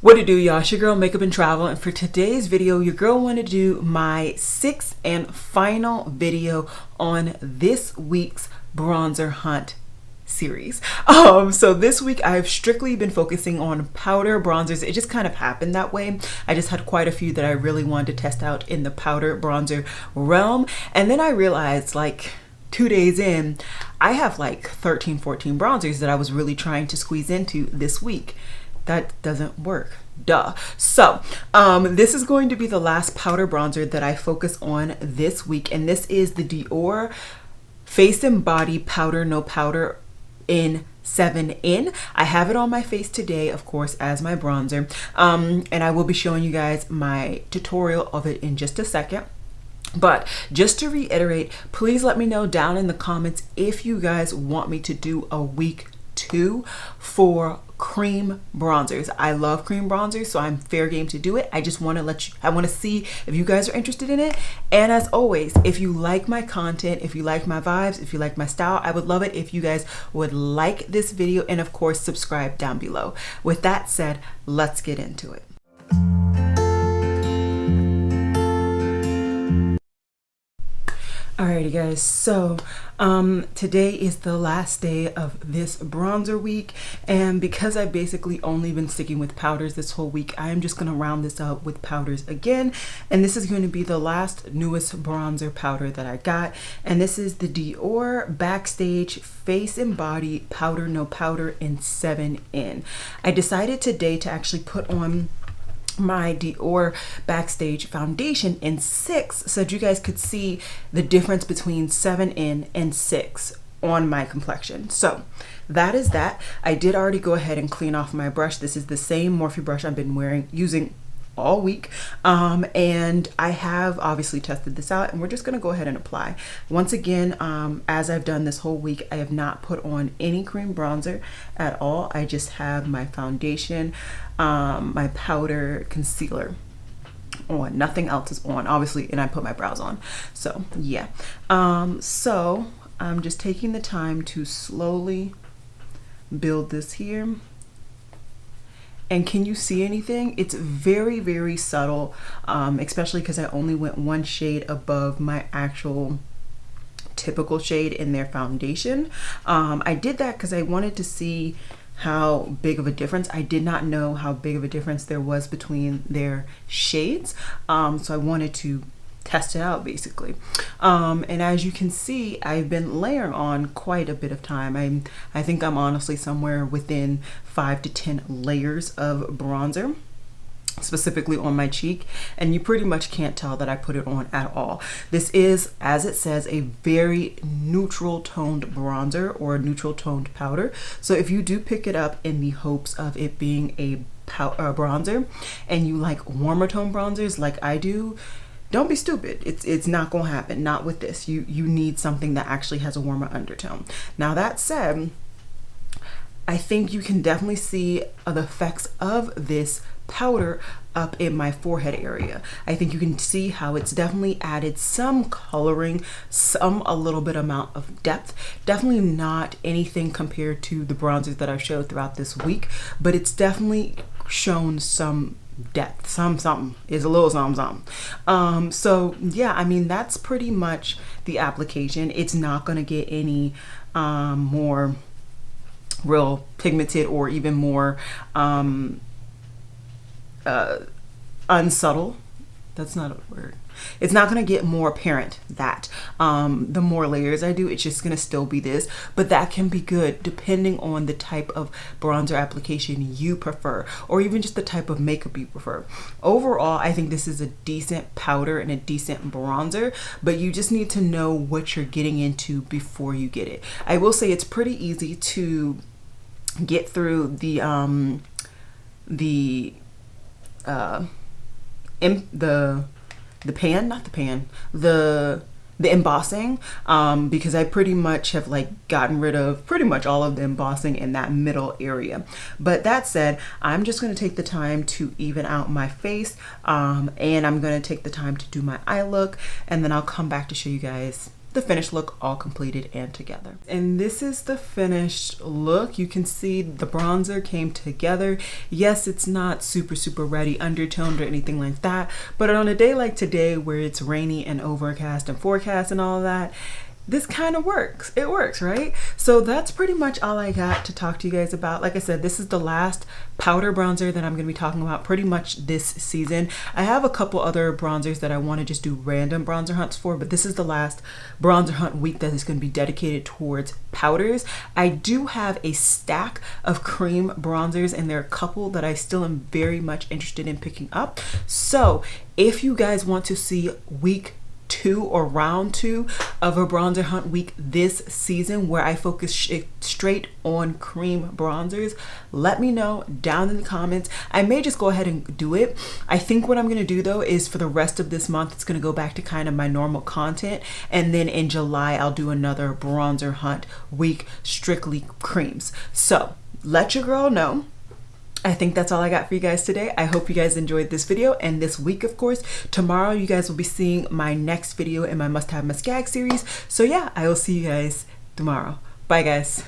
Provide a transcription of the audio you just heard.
What it do, y'all? It's your girl Makeup and Travel, and for today's video your girl wanted to do my sixth and final video on this week's bronzer hunt series. So this week I've strictly been focusing on powder bronzers. It just kind of happened that way. I just had quite a few that I really wanted to test out in the powder bronzer realm, and then I realized, like, 2 days in, I have like 13-14 bronzers that I was really trying to squeeze into this week. That doesn't work, duh. So this is going to be the last powder bronzer that I focus on this week, and this is the Dior Face and Body Powder No Powder in 7in. I have it on my face today, of course, as my bronzer, and I will be showing you guys my tutorial of it in just a second. But just to reiterate, please let me know down in the comments if you guys want me to do a week 2 for cream bronzers. I love cream bronzers, so I'm fair game to do it. I just want to I want to see if you guys are interested in it. And as always, if you like my content, if you like my vibes, if you like my style, I would love it if you guys would like this video and of course subscribe down below. With that said, let's get into it. Alrighty guys, so today is the last day of this bronzer week, and because I've basically only been sticking with powders this whole week, I am just going to round this up with powders again, and this is going to be the last newest bronzer powder that I got, and this is the Dior Backstage Face and Body Powder No Powder in 7in. I decided today to actually put on my Dior Backstage foundation in 6 so that you guys could see the difference between 7in and 6 on my complexion. So that is that. I did already go ahead and clean off my brush. This is the same Morphe brush I've been using all week, and I have obviously tested this out, and we're just gonna go ahead and apply. Once again, as I've done this whole week, I have not put on any cream bronzer at all. I just have my foundation, my powder, concealer on. Nothing else is on, obviously, and I put my brows on. So yeah, so I'm just taking the time to slowly build this here. And can you see anything? It's very, very subtle, especially because I only went one shade above my actual typical shade in their foundation. I did that because I wanted to see how big of a difference. I did not know how big of a difference there was between their shades, so I wanted to test it out basically. And as you can see, I've been layering on quite a bit of time. I think I'm honestly somewhere within 5 to 10 layers of bronzer, specifically on my cheek, and you pretty much can't tell that I put it on at all. This is, as it says, a very neutral toned bronzer or a neutral toned powder. So if you do pick it up in the hopes of it being a bronzer and you like warmer tone bronzers like I do, don't be stupid. It's not gonna happen. Not with this. You need something that actually has a warmer undertone. Now that said, I think you can definitely see the effects of this powder up in my forehead area. I think you can see how it's definitely added some coloring, a little bit amount of depth. Definitely not anything compared to the bronzers that I've showed throughout this week, but it's definitely shown some depth, something is a little something. So yeah, I mean, that's pretty much the application. It's not going to get any more real pigmented or even more unsubtle. That's not a word. It's not going to get more apparent that the more layers I do, it's just going to still be this, but that can be good depending on the type of bronzer application you prefer, or even just the type of makeup you prefer. Overall, I think this is a decent powder and a decent bronzer, but you just need to know what you're getting into before you get it. I will say it's pretty easy to get through the embossing, because I pretty much have like gotten rid of pretty much all of the embossing in that middle area. But that said, I'm just going to take the time to even out my face, and I'm going to take the time to do my eye look, and then I'll come back to show you guys the finished look all completed and together. And this is the finished look. You can see the bronzer came together. Yes, it's not super reddy undertoned or anything like that, but on a day like today where it's rainy and overcast and forecast and all that, this kind of works. It works, right? So that's pretty much all I got to talk to you guys about. Like I said, this is the last powder bronzer that I'm going to be talking about pretty much this season. I have a couple other bronzers that I want to just do random bronzer hunts for, but this is the last bronzer hunt week that is going to be dedicated towards powders. I do have a stack of cream bronzers, and there are a couple that I still am very much interested in picking up. So if you guys want to see week 2 or round 2 of a bronzer hunt week this season where I focus straight on cream bronzers, let me know down in the comments. I may just go ahead and do it. I think what I'm going to do though is for the rest of this month, it's going to go back to kind of my normal content, and then in July I'll do another bronzer hunt week strictly creams. So let your girl know. I think that's all I got for you guys today. I hope you guys enjoyed this video and this week, of course. Tomorrow you guys will be seeing my next video in my must have must gag series. So yeah, I will see you guys tomorrow. Bye guys.